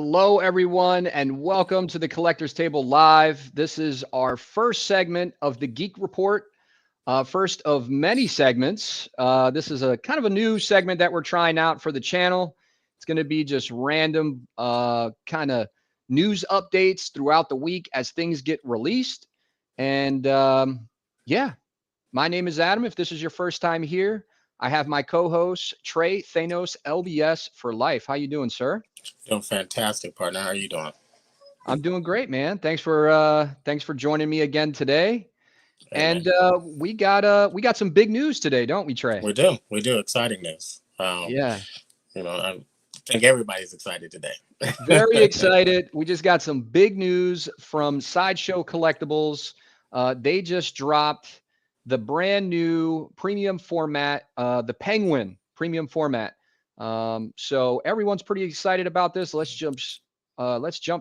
Hello, everyone, and welcome to the Collector's Table Live. This is our first segment of the Geek Report, first of many segments. This is a kind of a new segment that we're trying out for the channel. It's going to be just random kind of news updates throughout the week as things get released. And yeah, my name is Adam. If this is your first time here, I have my co-host Trey Thanos LBS for life. How you doing, sir? Doing fantastic, partner. How are you doing? I'm doing great, man. Thanks for joining me again today. Hey, man. And we got some big news today, don't we, Trey? We do. We do. Exciting news. Yeah, I think everybody's excited today. very excited. We just got some big news from Sideshow Collectibles. They just dropped the brand new premium format, the Penguin premium format. So everyone's pretty excited about this. Let's jump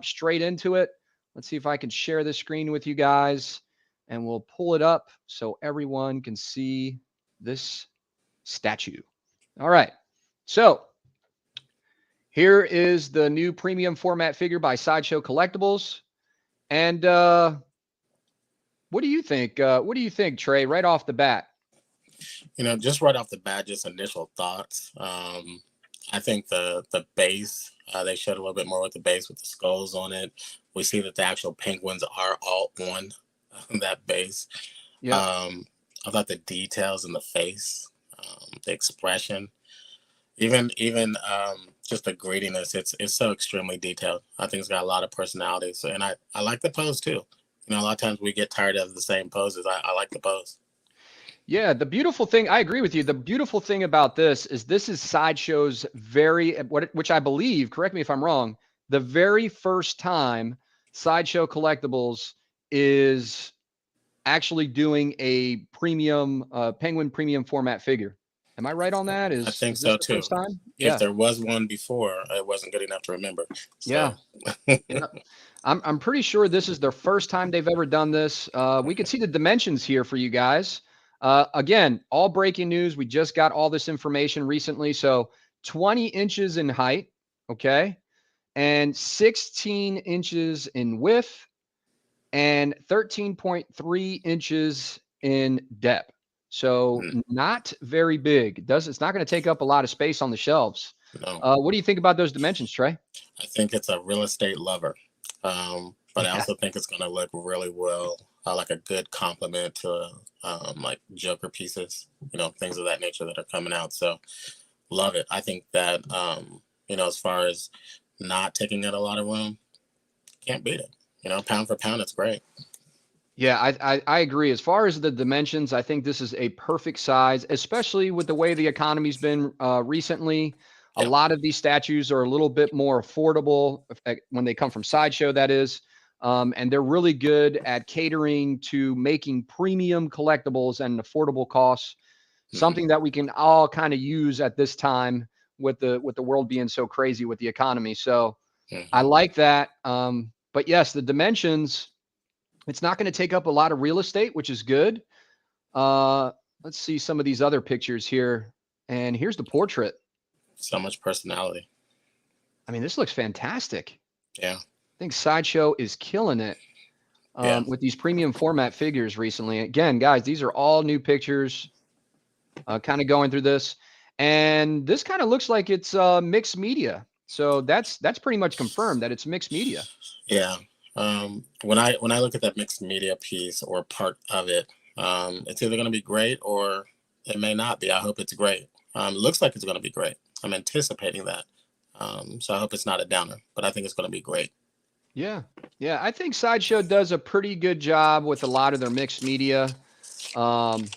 straight into it. Let's see if I can share this screen with you guys, and we'll pull it up so everyone can see this statue. All right. So here is the new premium format figure by Sideshow Collectibles. And what do you think? What do you think, Trey, right off the bat? Just right off the bat, just initial thoughts. I think the base, they showed a little bit more with the base with the skulls on it. We see that the actual penguins are all on that base. Yeah. I thought the details in the face, the expression, even just the grittiness, it's so extremely detailed. I think it's got a lot of personality. So, and I like the pose too. A lot of times we get tired of the same poses. I like the pose. Yeah, the beautiful thing, I agree with you. The beautiful thing about this is Sideshow's which I believe, correct me if I'm wrong, the very first time Sideshow Collectibles is actually doing a premium Penguin premium format figure. Am I right on that? I think Is this so the too. first time? If Yeah. there was one before, it wasn't good enough to remember. So. Yeah. Yeah. I'm pretty sure this is their first time they've ever done this. We can see the dimensions here for you guys. Again, all breaking news. We just got all this information recently. So 20 inches in height, okay, and 16 inches in width, and 13.3 inches in depth. So not very big. It's not going to take up a lot of space on the shelves. No. What do you think about those dimensions, Trey? I think it's a real estate lover. But Yeah. I also think it's going to look really well, like a good complement to like Joker pieces, things of that nature that are coming out. So love it. I think that, as far as not taking up a lot of room, can't beat it. Pound for pound, it's great. Yeah, I agree. As far as the dimensions, I think this is a perfect size, especially with the way the economy's been recently. A Yeah. lot of these statues are a little bit more affordable when they come from Sideshow, that is. And they're really good at catering to making premium collectibles at an affordable cost, something that we can all kind of use at this time with the world being so crazy with the economy. So I like that. But yes, the dimensions, it's not going to take up a lot of real estate, which is good. Let's see some of these other pictures here. And here's the portrait. So much personality. I mean, this looks fantastic. Yeah. I think Sideshow is killing it with these premium format figures recently. Again, guys, these are all new pictures, kind of going through this. And this kind of looks like it's mixed media. So that's pretty much confirmed that it's mixed media. Yeah. When I look at that mixed media piece or part of it, it's either going to be great or it may not be. I hope it's great. Looks like it's going to be great. I'm anticipating that. So I hope it's not a downer, but I think it's going to be great. Yeah. Yeah. I think Sideshow does a pretty good job with a lot of their mixed media. And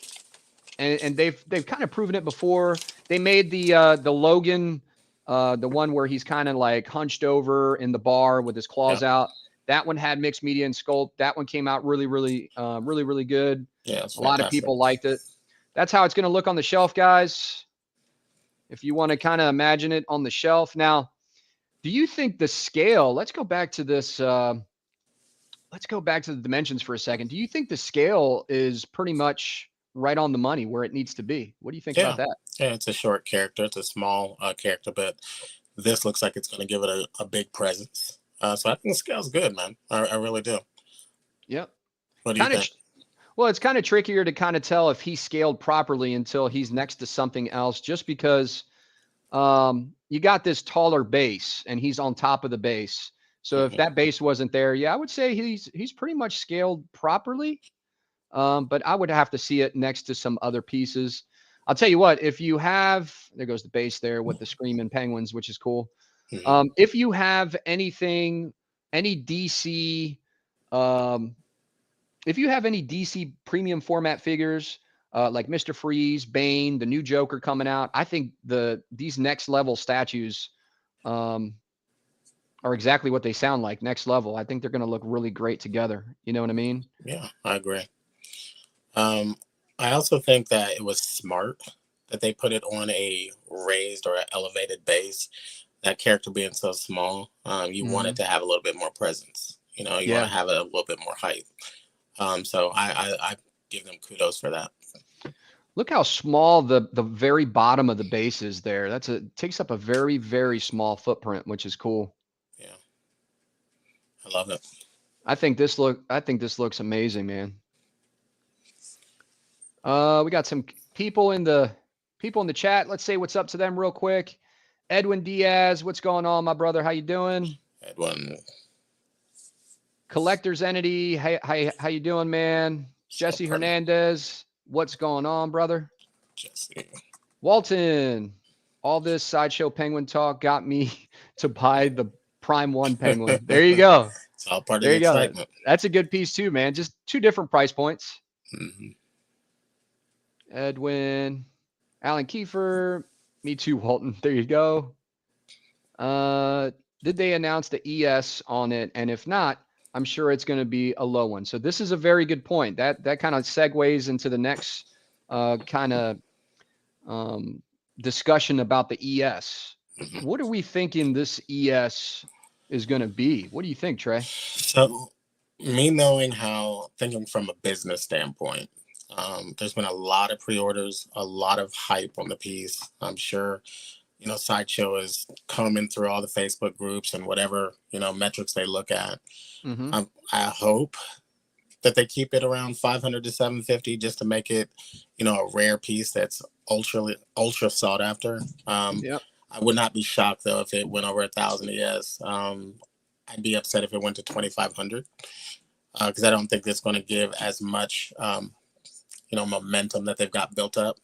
they've kind of proven it before. They made the Logan, the one where he's kind of like hunched over in the bar with his claws out. That one had mixed media and sculpt. That one came out really, really, really good. Yeah, a lot of people liked it. That's how it's going to look on the shelf, guys. If you want to kind of imagine it on the shelf. Now, do you think the scale, let's go back to this. Let's go back to the dimensions for a second. Do you think the scale is pretty much right on the money where it needs to be? What do you think about that? Yeah, it's a short character. It's a small character, but this looks like it's going to give it a big presence. So I think the scale's good, man. I really do. Yep. What do you Kind of. think? Well, it's kind of trickier to kind of tell if he scaled properly until he's next to something else, just because you got this taller base and he's on top of the base. So if Mm-hmm. that base wasn't there, yeah, I would say he's pretty much scaled properly. But I would have to see it next to some other pieces. I'll tell you what, if you have, there goes the base there with the screaming penguins, which is cool. Mm-hmm. If you have anything, any DC, um, if you have any DC premium format figures, like Mr. Freeze, Bane, the new Joker coming out, I think these next level statues um, are exactly what they sound like. Next level. I think they're going to look really great together. You know what I mean? Yeah, I agree. I also think that it was smart that they put it on a raised or an elevated base. That character being so small, you want it Mm-hmm. to have a little bit more presence. You know, you want Yeah. to have it a little bit more height. So I give them kudos for that. Look how small the very bottom of the base is there. Takes up a very, very small footprint, which is cool. Yeah, I love it. I think this looks amazing, man. We got some people in the chat. Let's say what's up to them real quick. Edwin Diaz, what's going on, my brother? How you doing? Edwin, Collector's Entity, how you doing, man? Jesse Hernandez, what's going on, brother? Jesse. Walton, all this Sideshow Penguin talk got me to buy the Prime 1 Penguin. There you go. It's all part of There the you go. excitement. That's a good piece too, man. Just two different price points. Mm-hmm. Edwin, Alan Kiefer, me too, Walton. There you go. Did they announce the ES on it? And if not, I'm sure it's going to be a low one. So this is a very good point. That kind of segues into the next kind of discussion about the ES. Mm-hmm. What are we thinking this ES is going to be? What do you think, Trey? So, me knowing thinking from a business standpoint, there's been a lot of pre-orders, a lot of hype on the piece. I'm sure, Sideshow is combing through all the Facebook groups and whatever, metrics they look at. Mm-hmm. I hope that they keep it around 500 to 750 just to make it, a rare piece that's ultra sought after. Yep. I would not be shocked though if it went over 1,000 ES. I'd be upset if it went to 2,500 because I don't think it's going to give as much, momentum that they've got built up.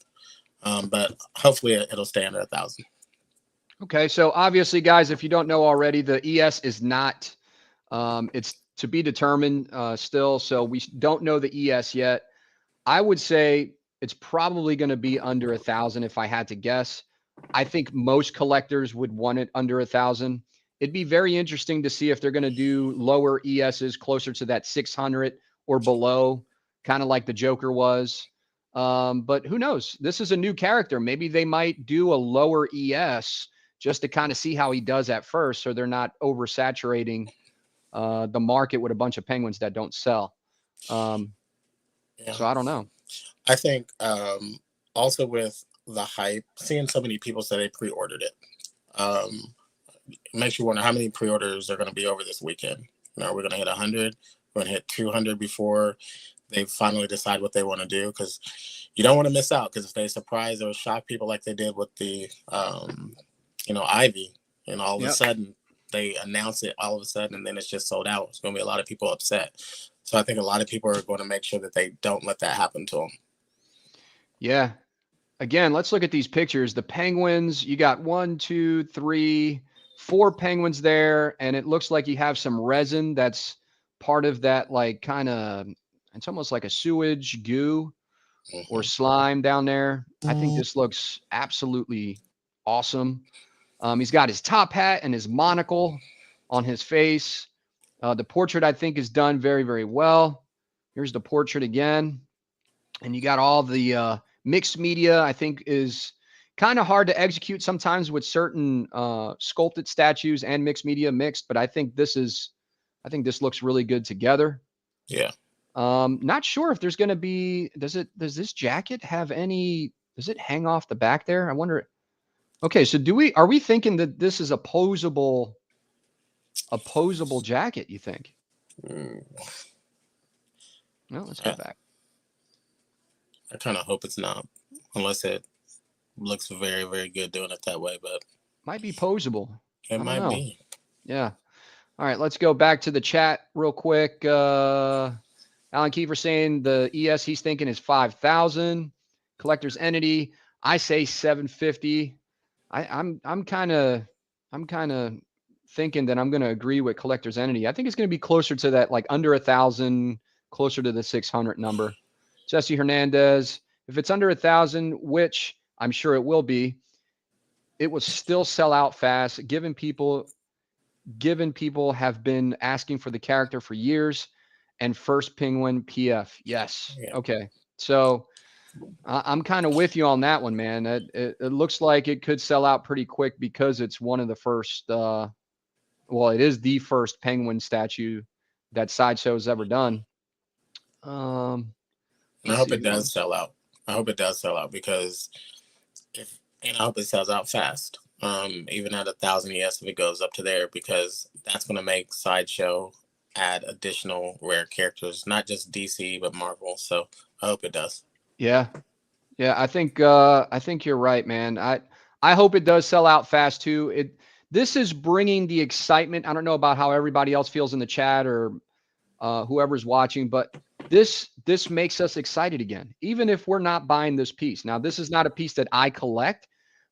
But hopefully it'll stay under 1,000. Okay, so obviously, guys, if you don't know already, the ES is not. It's to be determined still, so we don't know the ES yet. I would say it's probably going to be under 1,000 if I had to guess. I think most collectors would want it under 1,000. It'd be very interesting to see if they're going to do lower ESs closer to that 600 or below, kind of like the Joker was. But who knows? This is a new character. Maybe they might do a lower ES just to kind of see how he does at first, so they're not oversaturating the market with a bunch of penguins that don't sell. So I don't know. I think also with the hype, seeing so many people say they pre-ordered it, makes you wonder how many pre-orders are going to be over this weekend. We're going to hit 100. We're going to hit 200 before they finally decide what they want to do, because you don't want to miss out, because if they surprise or shock people like they did with the, Ivy, and all of a sudden they announce it all of a sudden and then it's just sold out. It's going to be a lot of people upset. So I think a lot of people are going to make sure that they don't let that happen to them. Yeah. Again, let's look at these pictures. The penguins, you got 1, 2, 3, 4 penguins there, and it looks like you have some resin that's part of that, like kind of, it's almost like a sewage goo or slime down there. I think this looks absolutely awesome. He's got his top hat and his monocle on his face. The portrait, I think, is done very, very well. Here's the portrait again. And you got all the mixed media, I think, is kind of hard to execute sometimes with certain sculpted statues and mixed media mixed. But I think this looks really good together. Yeah. Not sure if there's going to be, does this jacket have any, does it hang off the back there? I wonder. Okay, so are we thinking that this is a posable jacket, you think? Mm, No, let's go I, back. I kind of hope it's not, unless it looks very, very good doing it that way, but Might be posable. it I don't might know. be. Yeah. All right, let's go back to the chat real quick. Alan Kiefer saying the ES he's thinking is 5,000. Collector's Entity, I say 750. I'm kind of thinking that I'm going to agree with Collector's Entity. I think it's going to be closer to that, like under 1,000, closer to the 600 number. Jesse Hernandez, if it's under 1,000, which I'm sure it will be, it will still sell out fast, given people have been asking for the character for years. And first Penguin PF, yes. Yeah. Okay, so I'm kind of with you on that one, man. It looks like it could sell out pretty quick because it's one of the first. Well, it is the first Penguin statue that Sideshow's ever done. And I Let's hope see it who does else. sell out. I hope it does sell out because and I hope it sells out fast. Even at 1,000 ES if it goes up to there, because that's going to make Sideshow add additional rare characters, not just DC but Marvel. So I hope it does. Yeah, yeah. I think you're right, man. I hope it does sell out fast too. This is bringing the excitement. I don't know about how everybody else feels in the chat or whoever's watching, but this makes us excited again, even if we're not buying this piece. Now, this is not a piece that I collect,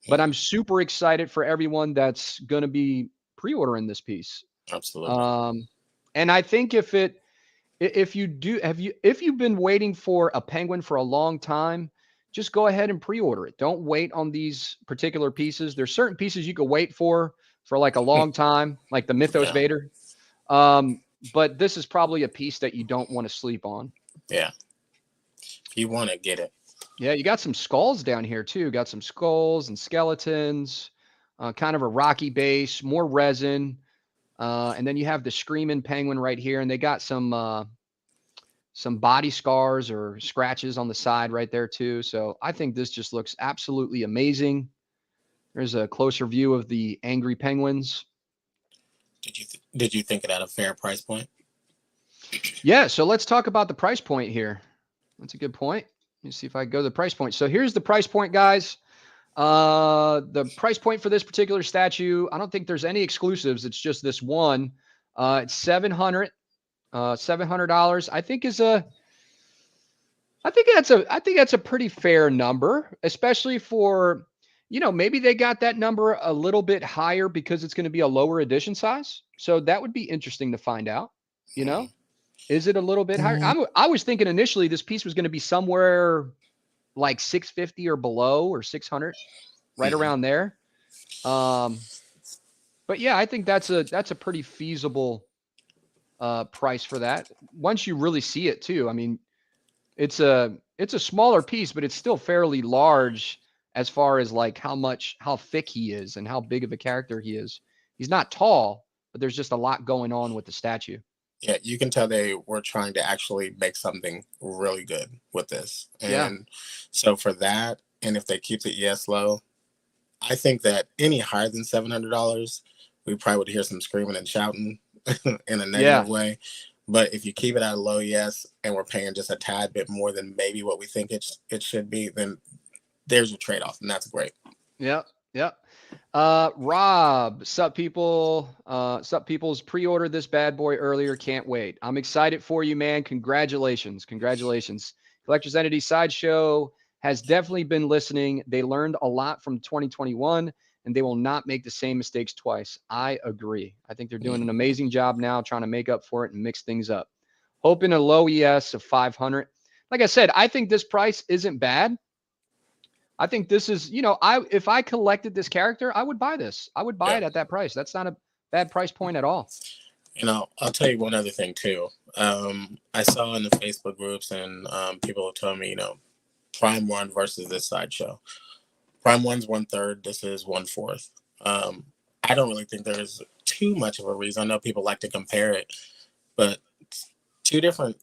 but I'm super excited for everyone that's going to be pre-ordering this piece. Absolutely. And I think if you do if you've been waiting for a Penguin for a long time, just go ahead and pre-order it. Don't wait on these particular pieces. There's certain pieces you could wait for like a long time, like the Mythos Yeah. Vader. But this is probably a piece that you don't want to sleep on. Yeah. If you want to get it. Yeah, you got some skulls down here too. Got some skulls and skeletons, kind of a rocky base, more resin. And then you have the Screaming Penguin right here, and they got some body scars or scratches on the side right there too. So I think this just looks absolutely amazing. There's a closer view of the angry penguins. Did you think it at a fair price point? Yeah, so let's talk about the price point here. That's a good point. Let me see if I go to the price point. So here's the price point, guys. The price point for this particular statue, I don't think there's any exclusives. It's just this one. It's $700. $700. I think that's a pretty fair number, especially for, maybe they got that number a little bit higher because it's going to be a lower edition size. So that would be interesting to find out. You know, is it a little bit higher? I was thinking initially this piece was going to be somewhere like 650 or below, or 600, right around there. But yeah, I think that's a pretty feasible price for that. Once you really see it too. I mean, it's a smaller piece, but it's still fairly large as far as like how thick he is and how big of a character he is. He's not tall, but there's just a lot going on with the statue. Yeah, you can tell they were trying to actually make something really good with this. Yeah. And so for that, and if they keep the ES low, I think that any higher than $700, we probably would hear some screaming and shouting in a negative way. But if you keep it at a low ES and we're paying just a tad bit more than maybe what we think it should be, then there's your trade-off, and that's great. Yep. Yep. Rob, sup people, sup people's pre-ordered this bad boy earlier. Can't wait. I'm excited for you, man. Congratulations. Congratulations. Collector's Entity Sideshow has definitely been listening. They learned a lot from 2021 and they will not make the same mistakes twice. I agree. I think they're doing an amazing job now trying to make up for it and mix things up. Hoping a low ES of 500. Like I said, I think this price isn't bad. I think this is, if I collected this character, I would buy this. I would buy it at that price. That's not a bad price point at all. I'll tell you one other thing too. I saw in the Facebook groups and people have told me, Prime 1 versus this Sideshow. Prime 1's 1/3. This is 1/4. I don't really think there's too much of a reason. I know people like to compare it, but two different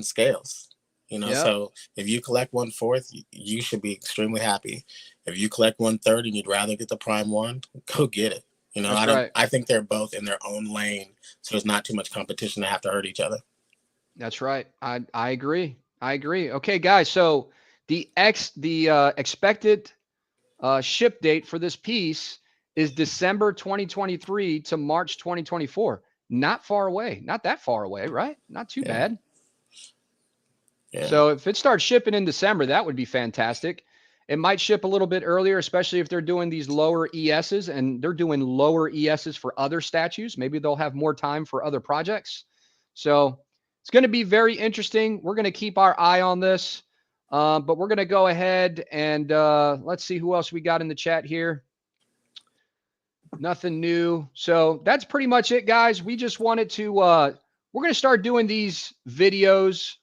scales. You know, Yep. so if you collect 1/4, you should be extremely happy. If you collect 1/3 and you'd rather get the prime one, go get it. You know, That's right. I think they're both in their own lane, so there's not too much competition to have to hurt each other. That's right. I agree. I agree. Okay, guys. So the expected ship date for this piece is December 2023 to March 2024. Not far away. Not that far away, right? Not too bad. Yeah. So if it starts shipping in December, that would be fantastic. It might ship a little bit earlier, especially if they're doing these lower ESs and they're doing lower ESs for other statues. Maybe they'll have more time for other projects. So it's going to be very interesting. We're going to keep our eye on this, but we're going to go ahead and let's see who else we got in the chat here. Nothing new. So that's pretty much it, guys. We just wanted to, we're going to start doing these videos,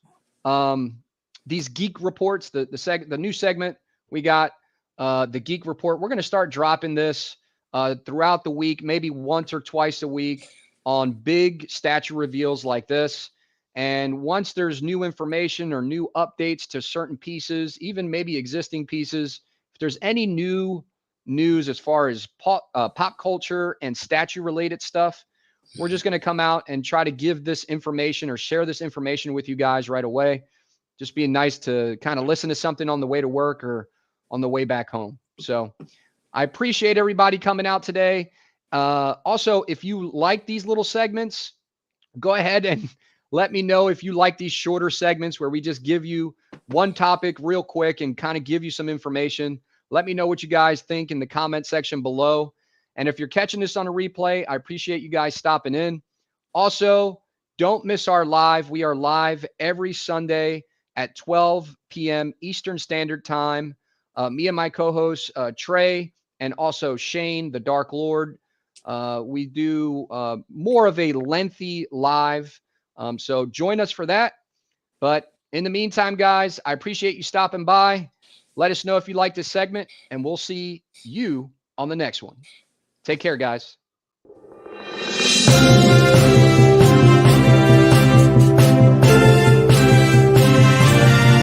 these geek reports, the new segment we got, the geek report. We're going to start dropping this throughout the week, maybe once or twice a week on big statue reveals like this. And once there's new information or new updates to certain pieces, even maybe existing pieces, if there's any new news as far as pop culture and statue related stuff, we're just going to come out and try to give this information or share this information with you guys right away. Just being nice to kind of listen to something on the way to work or on the way back home. So I appreciate everybody coming out today. Also, if you like these little segments, go ahead and let me know if you like these shorter segments where we just give you one topic real quick and kind of give you some information. Let me know what you guys think in the comment section below. And if you're catching this on a replay, I appreciate you guys stopping in. Also, don't miss our live. We are live every Sunday at 12 p.m. Eastern Standard Time. Me and my co-hosts, Trey, and also Shane, the Dark Lord. We do more of a lengthy live. So join us for that. But in the meantime, guys, I appreciate you stopping by. Let us know if you like this segment, and we'll see you on the next one. Take care, guys.